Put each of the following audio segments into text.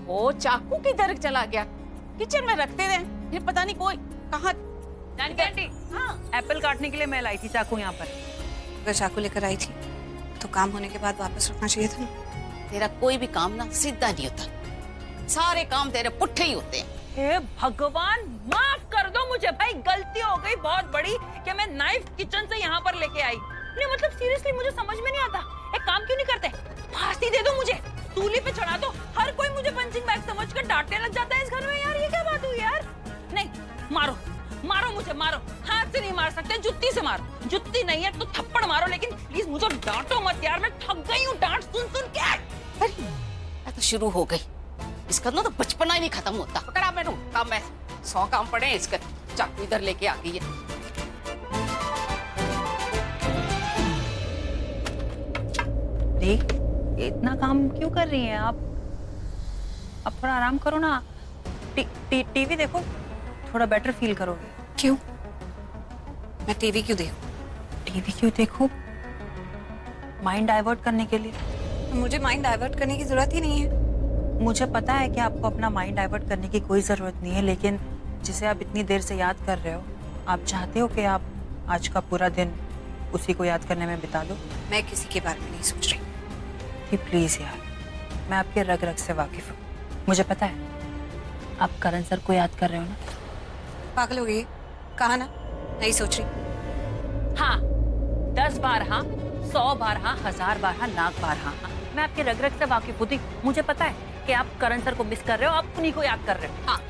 ओहो, चाकू किधर चला गया? किचन में रखते थे, फिर पता नहीं कोई कहाँ। जानकी आंटी, हाँ, एप्पल काटने के लिए मैं लाई थी चाकू यहाँ पर। अगर चाकू लेकर आई थी तो काम होने के बाद वापस रखना चाहिए था ना। तेरा कोई भी काम ना सीधा नहीं होता, सारे काम तेरे पुट्ठे ही होते हैं। हे भगवान, माफ कर दो मुझे भाई, गलती हो गई बहुत बड़ी कि मैं नाइफ किचन से यहाँ पर लेके आई। नहीं मतलब सीरियसली मुझे समझ में नहीं आता, एक काम क्यों नहीं करते, फांसी दे दो मुझे, सूली पे चढ़ा दो। हर कोई मुझे पंचिंग बैग समझकर डांटने लग जाता है इस घर में। यार ये क्या बात हुई यार? नहीं, मारो मारो मुझे, मारो। हाथ से नहीं मार सकते, जुत्ती से मारो। जुत्ती नहीं है तो थप्पड़ मारो, लेकिन प्लीज मुझे डांटो मत यार, मैं थक गई हूँ डांट सुन सुन के। अरे मैं तो शुरू हो गई, इसका ना तो बचपना ही नहीं खत्म होता। पकड़ा मैनू, काम है 100 काम पड़े हैं इसके। चाकू इधर लेके आ गई है। देख, इतना काम क्यों कर रही हैं आप? अब थोड़ा आराम करो ना। टीवी देखो, थोड़ा बेटर फील करोगे। क्यों? मैं टीवी क्यों देखूं? टीवी क्यों देखो? माइंड डाइवर्ट करने के लिए। मुझे माइंड डाइवर्ट करने की जरूरत ही नहीं है। मुझे पता है कि आपको अपना माइंड डाइवर्ट करने की कोई जरूरत नहीं है, लेकिन जिसे आप इतनी देर से याद कर रहे हो, आप चाहते हो कि आप आज का पूरा दिन उसी को याद करने में बिता दो। मैं किसी के बारे में नहीं सोच रही। प्लीज यार, मैं आपके रग रग से वाकिफ हूँ, मुझे पता है आप करण सर को याद कर रहे हो ना। पागल हो गई? कहा ना नहीं सोच रही। हाँ, 10 बार हाँ, 100 बार हाँ, 1000 बार हाँ, लाख बार हाँ। मैं आपके रग रग से वाकिफ होती, मुझे पता है कि आप करण सर को मिस कर रहे हो, आप उन्हीं को याद कर रहे हो। हाँ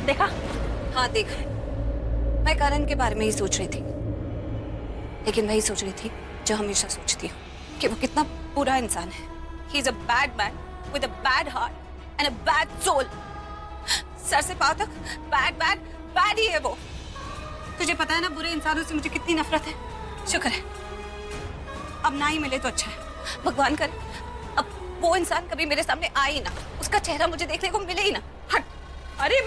देखा? हाँ देखा। मैं करण के बारे में ही सोच रही थी, लेकिन वही सोच रही थी जो हमेशा सोचती हूँ कि वो कितना बुरा इंसान है। He is a bad man with a bad heart and a bad soul. Sir से पाँव तक बैड ही है वो। तुझे पता है ना बुरे इंसानों से मुझे कितनी नफरत है। शुक्र है अब ना ही मिले तो अच्छा है। भगवान करे अब वो इंसान कभी मेरे सामने आए ही ना, उसका चेहरा मुझे देखने को मिले ही ना। हट। अरे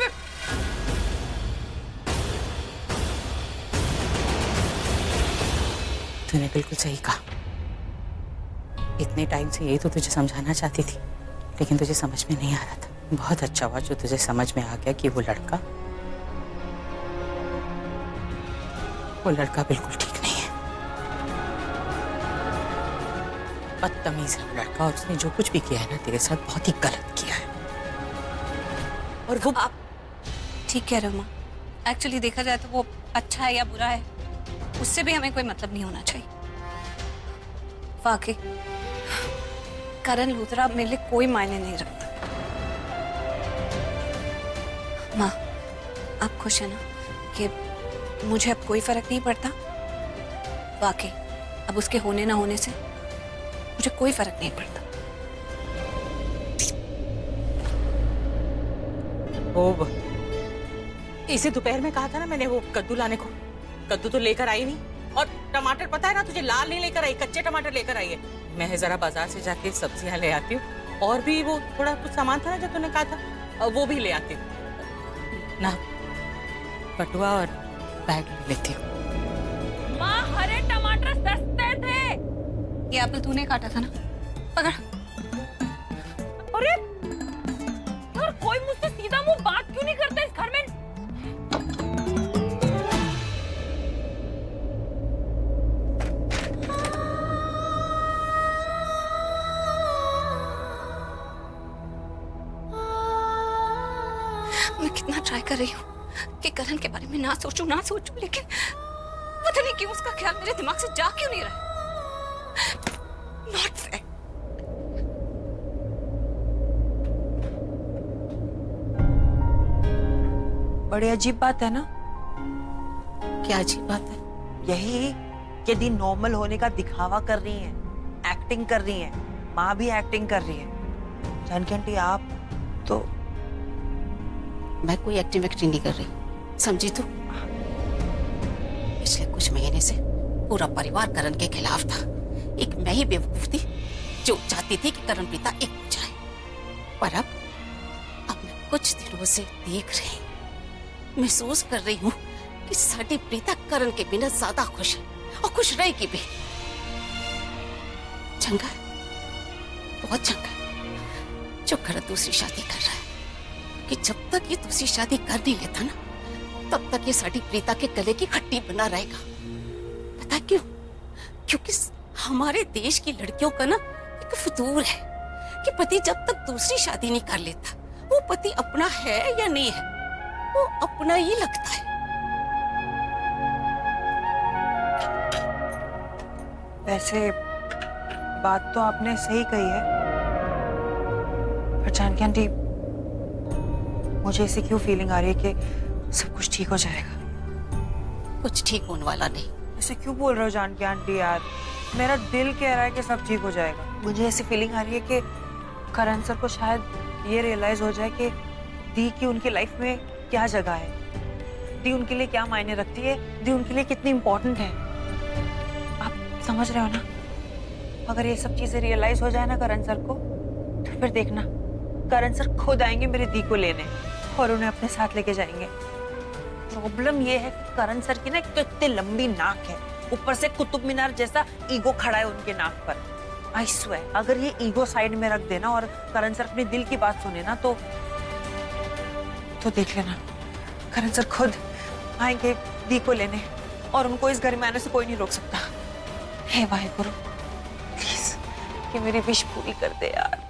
तूने बिल्कुल सही कहा। इतने टाइम से यही तो तुझे समझाना चाहती थी, लेकिन तुझे समझ में नहीं आ रहा था। बहुत अच्छा हुआ जो तुझे समझ में आ गया कि वो लड़का बिल्कुल ठीक नहीं है। बदतमीज है लड़का, और उसने जो कुछ भी किया है ना तेरे साथ बहुत ही गलत किया है। और वो आप ठीक कह रहे हो माँ। एक्चुअली देखा जाए तो वो अच्छा है या बुरा है, उससे भी हमें कोई मतलब नहीं होना चाहिए। वाकई करण लूथरा मेरे लिए कोई मायने नहीं रखता। माँ आप खुश है ना कि मुझे अब कोई फर्क नहीं पड़ता? वाकई अब उसके होने ना होने से मुझे कोई फर्क नहीं पड़ता। ओ इसे दोपहर में कहा था ना मैंने वो कद्दू लाने को, कद्दू तो लेकर आई नहीं। और टमाटर पता है ना तुझे, लाल नहीं लेकर आई, कच्चे टमाटर लेकर आई है। मैं जरा बाजार से जाके सब्जियां ले आती हूँ, और भी वो थोड़ा कुछ सामान था ना जो तूने कहा था, वो भी ले आती हूँ ना। पटुआ और बैग ले लेती हूँ। माँ, हरे टमाटर सस्ते थे। ये एप्पल तूने काटा था ना, पकड़। अरे यार, कोई मुझसे सीधा मुंह बात क्यों नहीं करता इस घर में? मैं कितना ट्राई कर रही हूँ कि करण के बारे में ना सोचूं, लेकिन पता नहीं क्यों उसका ख्याल मेरे दिमाग से जा क्यों नहीं रहा। Not fair. बड़ी अजीब बात है ना? क्या अजीब बात है? यही कि दी नॉर्मल होने का दिखावा कर रही हैं, एक्टिंग कर रही हैं, माँ भी एक्टिंग कर रही है। जानकी आंटी आप तो। मैं कोई एक्टिंग नहीं कर रही, समझी तू? पिछले कुछ महीने से पूरा परिवार करण के खिलाफ था। एक मैं ही बेवकूफ थी जो चाहती थी कि करण पिता एक हो जाए। पर अब मैं कुछ दिनों से देख रही, महसूस कर रही हूँ कि साडी प्रीता करण के बिना ज्यादा खुश है, और खुश रहेगी भी। चंगा, बहुत चंगा। जो गलत दूसरी शादी कर रहा है कि जब तक ये दूसरी शादी कर नहीं लेता ना, तब तक ये साड़ी प्रीता के गले की हड्डी बना रहेगा। पता क्यों? क्योंकि हमारे देश की लड़कियों का ना एक फितूर है कि पति जब तक दूसरी शादी नहीं कर लेता, वो पति अपना है या नहीं है, वो अपना ही लगता है। वैसे बात तो आपने सही कही है, पर जानकी आंटी मुझे ऐसी क्यों फीलिंग आ रही है कि सब कुछ ठीक हो जाएगा। कुछ ठीक होने वाला नहीं। ऐसे क्यों बोल रहे हो जानकी आंटी यार? मेरा दिल कह रहा है कि सब ठीक हो जाएगा। मुझे ऐसी फीलिंग आ रही है कि करण सर को शायद ये रियलाइज हो जाए कि दी की उनकी लाइफ में क्या जगह है, दी उनके लिए क्या मायने रखती है, दी उनके लिए कितनी इम्पोर्टेंट है। आप समझ रहे हो ना? अगर ये सब चीजें रियलाइज हो जाए ना करण सर को, तो फिर देखना करण सर खुद आएंगे मेरी दी को लेने और उन्हें अपने साथ लेके जाएंगे। प्रॉब्लम ये है कि करण सर की ना कितनी लंबी नाक है, ऊपर से कुतुब मीनार जैसा ईगो खड़ा है उनके नाक पर। आई स्वेयर, अगर ये ईगो साइड में रख देना और करण सर अपने दिल की बात सुने ना, तो देख लेना करण सर खुद आएंगे दी को लेने और उनको इस घर में आने से कोई नहीं रोक सकता। हे वाहेगुरु, प्लीज कि मेरी विश पूरी कर दे यार।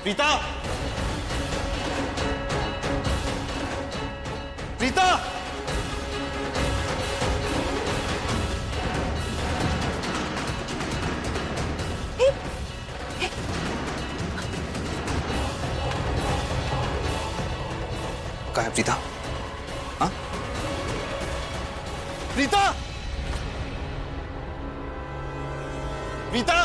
प्रीता! प्रीता! कहाँ है प्रीता? हाँ? प्रीता! प्रीता!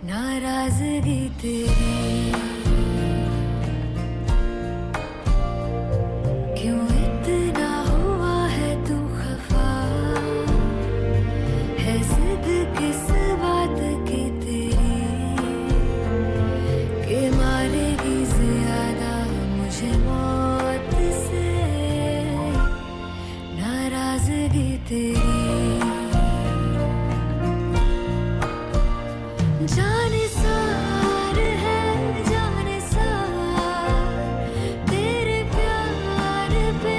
नाराजगी तेरी क्यों इतना हुआ है तू खफा, है जिद किस बात की तेरी कि मारेगी ज्यादा मुझे मौत से नाराजगी तेरी। जाने सार है जाने सार तेरे प्यार पे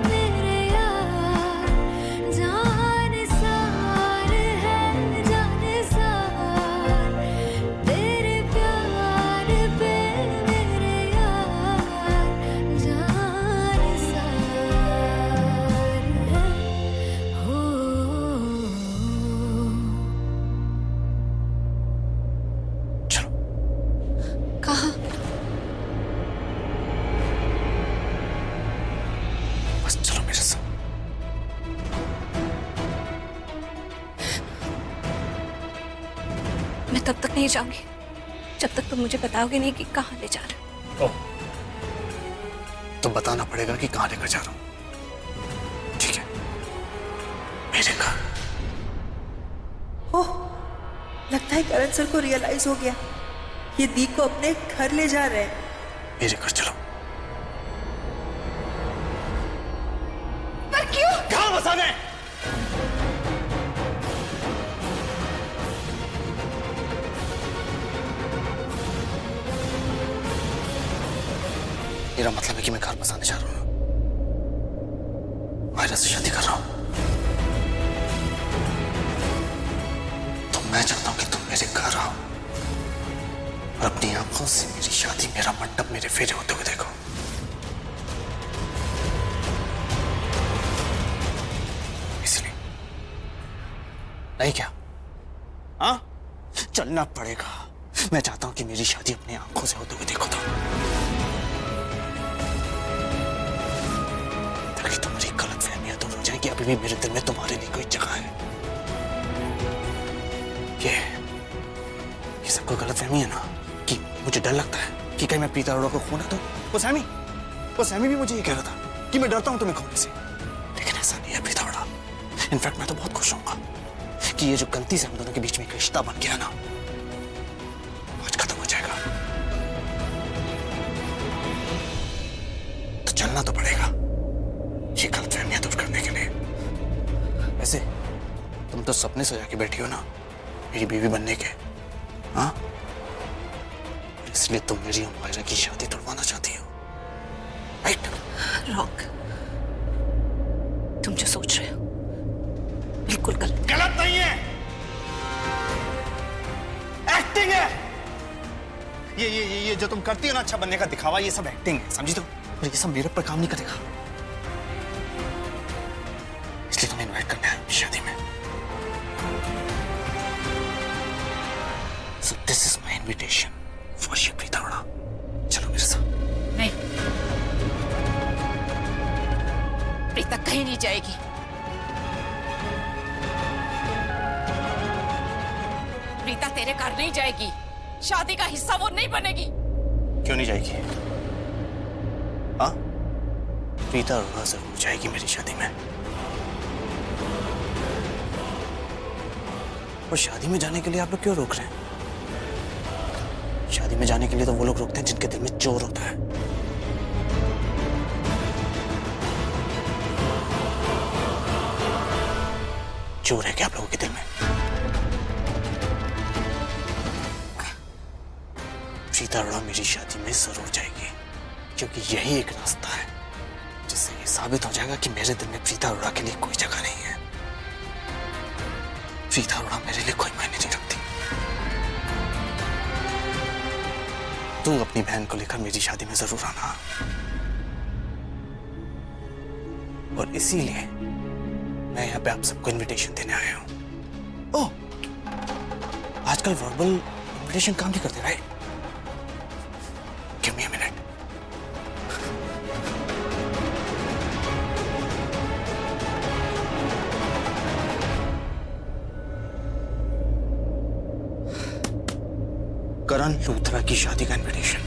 मेरे यार, जाने सार है जाने सार तेरे प्यार पे मेरे यार, जाने सार है हो। कहाँ? बस चलो मेरे साथ। मैं तब तक नहीं जाऊंगी जब तक तुम मुझे बताओगे नहीं कि कहाँ ले जा रहे हो। ओह, तो बताना पड़ेगा कि कहाँ लेकर जा रहा हूँ। ठीक है, मेरे घर। ओह, लगता है करण सर को रियलाइज हो गया, ये दी को अपने घर ले जा रहे हैं। मेरे घर चलो। पर क्यों? कहाँ बसाने? मेरा मतलब है कि मैं घर बसाने जा रहा हूँ, वायरा से शादी कर रहा हूँ। तो मैं चाहता हूँ कि तुम मेरे घर आओ और अपनी आंखों से मेरी शादी, मेरा मंडप, मेरे फेरे होते हुए देखो। नहीं क्या? हाँ, चलना पड़ेगा। मैं चाहता हूं कि मेरी शादी अपनी आंखों से होते हुए देखो तो, ताकि तुम्हारी गलतफहमियां दूर हो जाएंगी। अभी भी मेरे दिल में तुम्हारे लिए कोई जगह है। ये सब कोई गलतफहमी है ना, कि मुझे डर लगता है कि कहीं मैं प्रीता अरोड़ा को खोना तो। वो सैमी भी मुझे ये कह रहा था कि मैं डरता हूं तुम्हें खोने से, लेकिन ऐसा नहीं है प्रीता अरोड़ा। इनफैक्ट मैं तो बहुत खुश होऊंगा कि ये जो गलती से हम दोनों के बीच में एक रिश्ता बन गया ना, आज खत्म हो जाएगा। तो चलना तो पड़ेगा ये गलतफहमियां दूर करने के लिए। वैसे तुम तो सपने सजा के बैठी हो ना मेरी बीवी बनने के, हाँ? इसलिए तुम मेरी और मायरा की शादी तुड़वाना चाहती हो, राइट? रॉक, तुम जो सोच रहे हो बिल्कुल गलत नहीं है, एक्टिंग है। ये जो तुम करती हो ना अच्छा बनने का दिखावा, ये सब एक्टिंग है, समझी तुम? और ये सब मेरे पर काम नहीं करेगा, इसलिए तुम्हें इनवाइट करना है शादी में। So this is my invitation for you, Preeta Arora. चलो मेरे साथ। नहीं, प्रीता कहीं नहीं जाएगी। प्रीता तेरे घर नहीं जाएगी, शादी का हिस्सा वो नहीं बनेगी। क्यों नहीं जाएगी? हाँ, प्रीता अरोड़ा जरूर जाएगी मेरी शादी में। और शादी में जाने के लिए आप लोग क्यों रोक रहे हैं? शादी में जाने के लिए तो वो लोग रोकते हैं जिनके दिल में चोर होता है। चोर है क्या आप लोगों के दिल में? प्रीता अरोड़ा मेरी शादी में जरूर जाएगी, क्योंकि यही एक रास्ता है जिससे ये साबित हो जाएगा कि मेरे दिल में प्रीता अरोड़ा के लिए कोई जगह नहीं है। प्रीता अरोड़ा मेरे लिए कोई मायने नहीं रखती। तू अपनी बहन को लेकर मेरी शादी में जरूर आना, और इसीलिए मैं यहाँ पे आप सबको इनविटेशन देने आया हूँ। ओह, आजकल वर्बल इनविटेशन काम नहीं करते, right? Give me a minute. Karan Luthra की शादी का इनविटेशन।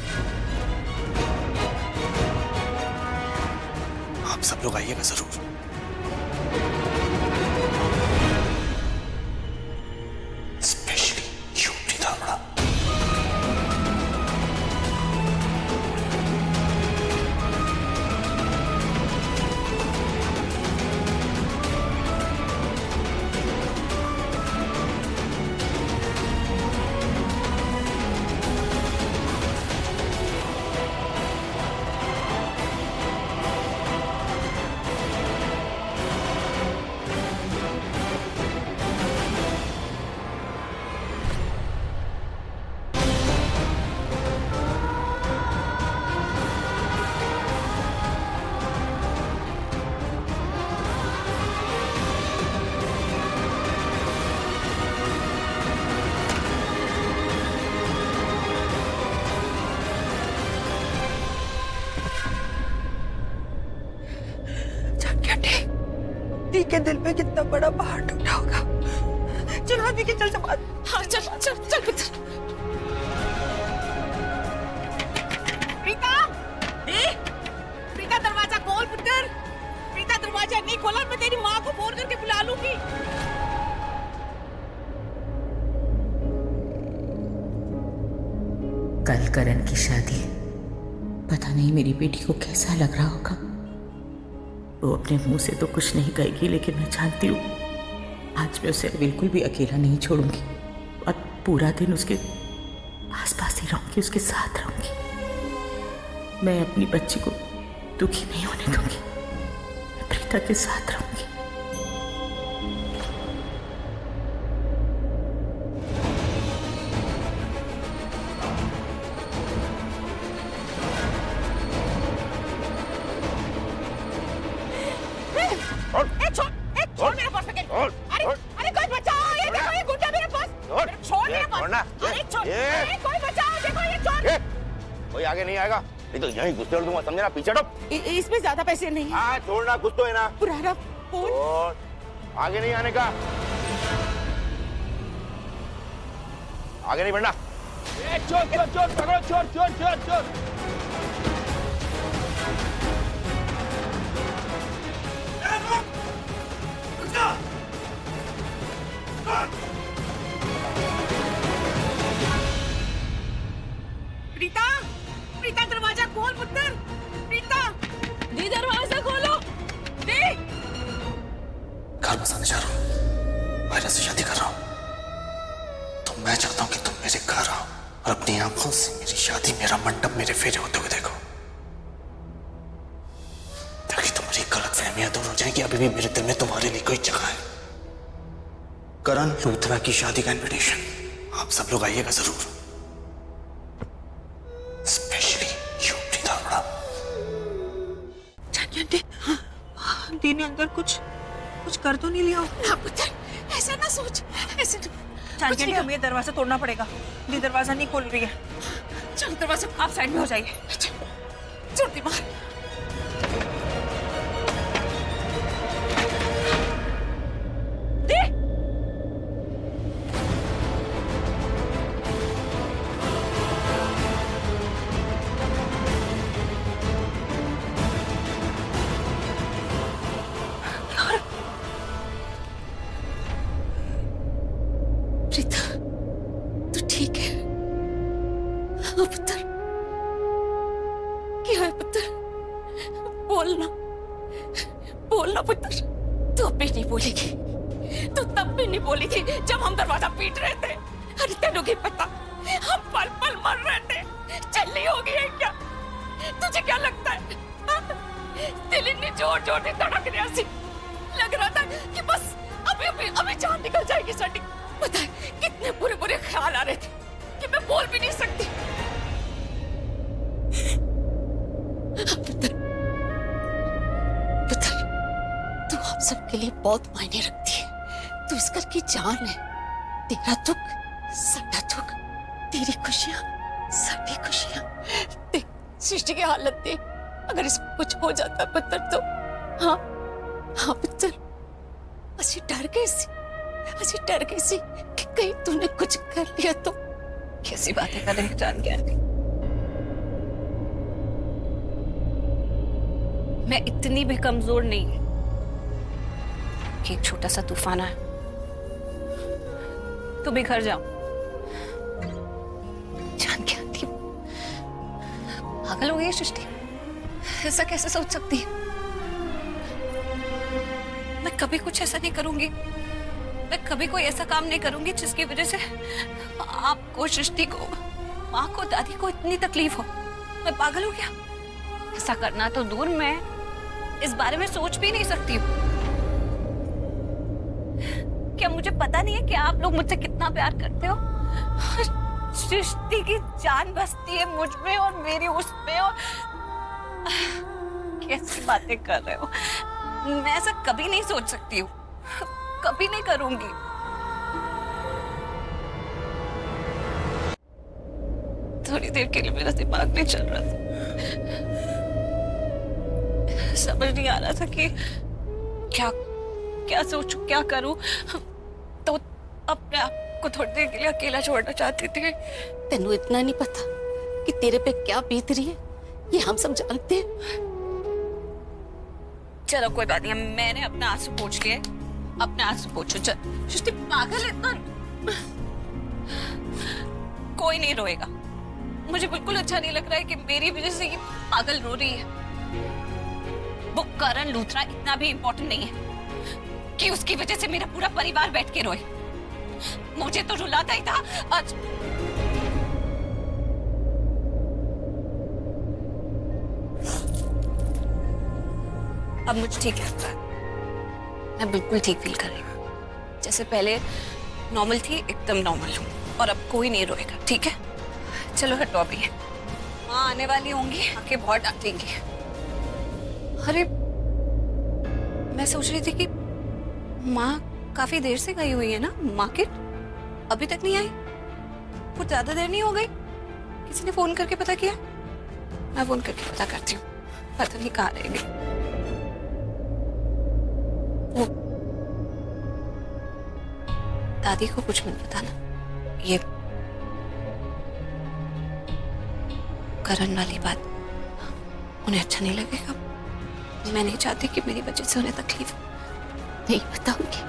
आप सब लोग आइएगा जरूर। Specially you Preeta Arora. दी के दिल पे कितना बड़ा पहाड़ टूटा होगा। चलो दी के चल संभाल। हाँ चल चल चल पुत्र। प्रीता, प्रीता दरवाजा खोल पुत्र। प्रीता दरवाजा नहीं खोला, मैं तेरी माँ को फोन करके बुला लूंगी। कल करण की शादी, पता नहीं मेरी बेटी को कैसा लग रहा होगा। वो अपने मुंह से तो कुछ नहीं कहेगी, लेकिन मैं जानती हूँ आज मैं उसे बिल्कुल भी अकेला नहीं छोड़ूंगी और पूरा दिन उसके आसपास ही रहूंगी, उसके साथ रहूंगी। मैं अपनी बच्ची को दुखी नहीं होने दूंगी, मैं प्रीता के साथ रहूंगी। छोड़ मेरा पर्स। अरे कोई बचाओ, ये कोई आगे नहीं आएगा, नहीं तो यहीं घुसेड़ दूंगा, समझे ना? पीछे हटो। इसमें ज्यादा पैसे नहीं। हाँ छोड़ना, कुछ तो है ना। पुराना फोन। और आगे नहीं आने का, आगे नहीं बढ़ना। चोर चोर चोर पकड़ो, चोर चोर चोर चोर। प्रीता, प्रीता दरवाजा खोल पुत्र। प्रीता, दी दरवाजा खोलो। दी घर बसाने जा रहा हूँ, वायरा से शादी कर रहा हूँ, तो मैं चाहता हूँ कि तुम मेरे घर आओ और अपनी आंखों से मेरी शादी, मेरा मंडप, मेरे फेरे होते हुए देखो, ताकि तुम्हारी गलतफहमियां दूर हो जाएं कि अभी भी मेरे दिल में तुम्हारे लिए कोई जगह है। करण लूथरा की शादी का इनविटेशन, आप सब लोग आइएगा जरूर, स्पेशली यू प्रीता अरोड़ा। दी ने अंदर कुछ कर तो नहीं लिया? पुत्र, ऐसा ना सोच, ऐसे जानकी आंटी, हमें दरवाजा तोड़ना पड़ेगा। दी दरवाजा नहीं खोल रही है। चलो दरवाजा, आप साइड में हो जाइए। जोर दी मार। प्रीता, तू ठीक है? हाँ पुत्र, क्या है पुत्र? बोलना, बोलना पुत्र। तू अब भी नहीं बोलेगी, तू तब भी नहीं बोलेगी जब हम दरवाजा पीट रहे थे। अरे तेनों की पता, हम पल पल मर रहे थे, चलनी हो गई है क्या? तुझे क्या लगता है? दिल इतनी जोर जोर से धड़क रहा सी, लग रहा था कि बस अभी अभी अभी जान निकल जाएगी साडी। पता है कितने बुरे बुरे ख्याल आ रहे थे कि मैं बोल भी नहीं सकती। पुत्र, पुत्र, तू हम सबके लिए बहुत मायने रखती है। तू इस घर की जान है। तेरा दुख साडा दुख, तेरी खुशियां साडी खुशियां। देख सृष्टि की हालत देख, अगर इसको कुछ हो जाता पुत्र तो हाँ हाँ पुत्र, असी डर गई सी कि कहीं तूने कुछ कर लिया तो। कैसी बातें कर रही है जानकी आंटी? मैं इतनी भी कमजोर नहीं कि एक छोटा सा तूफान आया तो बिखर जाऊं। जानकी आंटी पागल हो गई है सृष्टि, ऐसा कैसे सोच सकती है? मैं कभी कुछ ऐसा नहीं करूंगी, मैं कभी कोई ऐसा काम नहीं करूंगी जिसकी वजह से आपको, सृष्टि को, माँ को, दादी को इतनी तकलीफ हो। मैं पागल हूँ क्या? ऐसा करना तो दूर, मैं इस बारे में सोच भी नहीं सकती हूँ। क्या मुझे पता नहीं है कि आप लोग मुझसे कितना प्यार करते हो? सृष्टि की जान बसती है मुझ में और मेरी उसमें, और कैसी बातें कर रहे हो? मैं ऐसा कभी नहीं सोच सकती हूँ, कभी नहीं करूंगी। थोड़ी देर के लिए मेरा दिमाग नहीं चल रहा था, समझ नहीं आ रहा था कि क्या क्या सोचूं, क्या करूं, तो अपने आप को थोड़ी देर के लिए अकेला छोड़ना चाहती थी। तेनू इतना नहीं पता कि तेरे पे क्या बीत रही है, ये हम सब जानते हैं। चलो कोई बात नहीं, मैंने अपना आंसू पोंछ लिए, अपने आंसू पोंछो। चल सृष्टि, पागल है तो कोई नहीं रोएगा। मुझे बिल्कुल अच्छा नहीं लग रहा है कि मेरी वजह से ये पागल रो रही है। वो करण लूथरा इतना भी इंपॉर्टेंट नहीं है कि उसकी वजह से मेरा पूरा परिवार बैठ के रोए। मुझे तो रुलाता ही था आज। अब मुझे ठीक लगता है, मैं बिल्कुल ठीक फील कर रही हूँ। जैसे पहले नॉर्मल थी, एकदम नॉर्मल हूँ, और अब कोई नहीं रोएगा। ठीक है, चलो हटो अभी। माँ आने वाली होंगी, आके बहुत डांटेंगी। अरे मैं सोच रही थी कि माँ काफी देर से गई हुई है ना मार्केट, अभी तक नहीं आई। कुछ ज्यादा देर नहीं हो गई? किसी ने फोन करके पता किया? मैं फोन करके पता करती हूँ, पता नहीं कहाँ रहेगी। वो दादी को कुछ मत बताना, ये करण वाली बात उन्हें अच्छा नहीं लगेगा। मैं नहीं चाहती कि मेरी वजह से उन्हें तकलीफ। नहीं बताऊंगी।